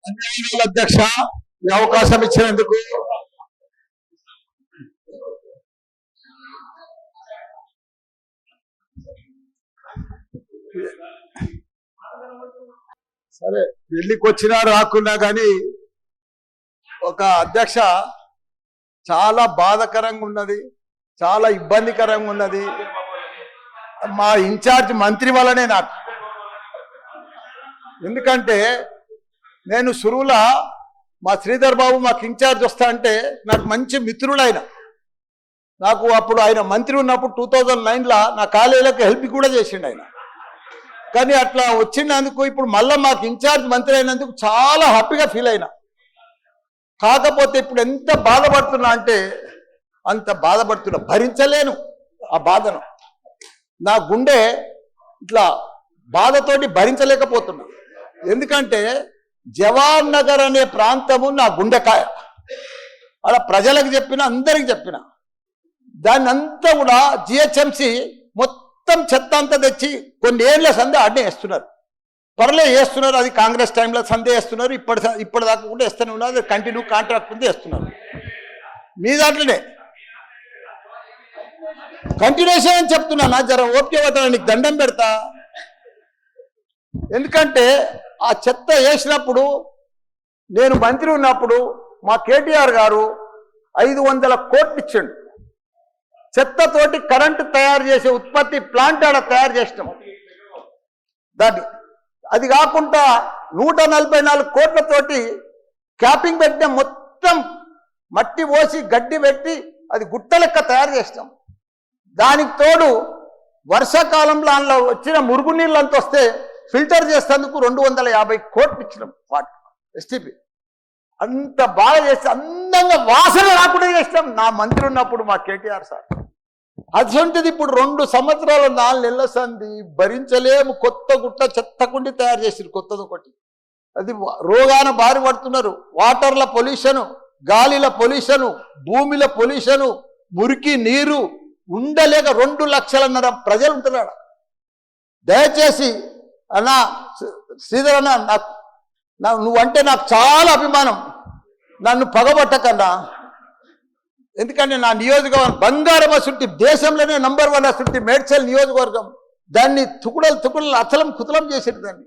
ధన్యవాదాలు అధ్యక్ష, ఈ అవకాశం ఇచ్చినందుకు. సరే, పెళ్లికి వచ్చినా రాకున్నా కానీ ఒక అధ్యక్ష చాలా బాధాకరంగా ఉన్నది, చాలా ఇబ్బందికరంగా ఉన్నది. మా ఇన్ఛార్జ్ మంత్రి వల్లనే నాకు. ఎందుకంటే నేను సురువుల మా శ్రీధర్ బాబు మాకు ఇన్ఛార్జ్ వస్తా అంటే నాకు మంచి మిత్రుడు ఆయన. నాకు అప్పుడు ఆయన మంత్రి ఉన్నప్పుడు 2009లో నా కాలేజీలకు హెల్ప్ కూడా చేసిండు ఆయన. కానీ అట్లా వచ్చినందుకు ఇప్పుడు మళ్ళీ మాకు ఇన్ఛార్జ్ మంత్రి అయినందుకు చాలా హ్యాపీగా ఫీల్ అయినా. కాకపోతే ఇప్పుడు ఎంత బాధపడుతున్నా అంటే అంత బాధపడుతున్నా, భరించలేను ఆ బాధను. నా గుండె ఇట్లా బాధతోటి భరించలేకపోతున్నా. ఎందుకంటే జవాన్ నగర్ అనే ప్రాంతము నా గుండెకాయ. అలా ప్రజలకు చెప్పిన, అందరికి చెప్పిన, దాన్ని అంతా కూడా జిహెచ్ఎంసి మొత్తం చెత్త అంతా తెచ్చి కొన్ని ఏళ్ళ సందే ఆడనే వేస్తున్నారు. పర్లే వేస్తున్నారు, అది కాంగ్రెస్ టైంలో సందే వేస్తున్నారు, ఇప్పటిదాకా కూడా వేస్తూనే ఉన్నారు. అది కంటిన్యూ కాంట్రాక్ట్ ఉంది వేస్తున్నారు. మీ దాంట్లోనే కంటిన్యూషన్ అని చెప్తున్నా. నా జర ఓపిక పట్టడానికి దండం పెడతా. ఎందుకంటే ఆ చెత్త వేసినప్పుడు నేను మంత్రి ఉన్నప్పుడు మా కేటీఆర్ గారు 500 కోట్లు ఇచ్చిండు. చెత్తతోటి కరెంటు తయారు చేసే ఉత్పత్తి ప్లాంట్ ఆడ తయారు చేసినాం. దాన్ని అది కాకుండా 144 కోట్లతోటి క్యాపింగ్ పెట్టిన, మొత్తం మట్టి పోసి గడ్డి పెట్టి అది గుట్ట లెక్క తయారు చేసినాం. దానికి తోడు వర్షాకాలంలో అందులో వచ్చిన మురుగునీళ్ళు అంత వస్తే ఫిల్టర్ చేసేందుకు 250 కోట్లు ఇచ్చినాం. వాటి ఎస్టీపీ అంత బాగా చేస్తే అందంగా వాసన రాకుండా చేసినాం నా మంత్రి ఉన్నప్పుడు మా కేటీఆర్ సార్. అటువంటిది ఇప్పుడు 2 సంవత్సరాల 4 నెలల సంది భరించలేము. కొత్త గుట్ట చెత్తకుండి తయారు చేసిరు, కొత్తది ఒకటి. అది రోగాన బారి పడుతున్నారు. వాటర్ల పొల్యూషను, గాలిల పొల్యూషను, భూమిల పొల్యూషను, మురికి నీరు ఉండలేక 2 లక్షలన్నర ప్రజలు ఉంటున్నాడు. దయచేసి అన్నా శ్రీధర్ అన్న, నువ్వంటే నాకు చాలా అభిమానం, నన్ను పగబట్టకన్నా. ఎందుకంటే నా నియోజకవర్గం బంగారం అసుంటి, దేశంలోనే నంబర్ 1 అసుంటి మేడ్చల్ నియోజకవర్గం. దాన్ని తుకుడలు అచలం కుతలం చేసేది దాన్ని.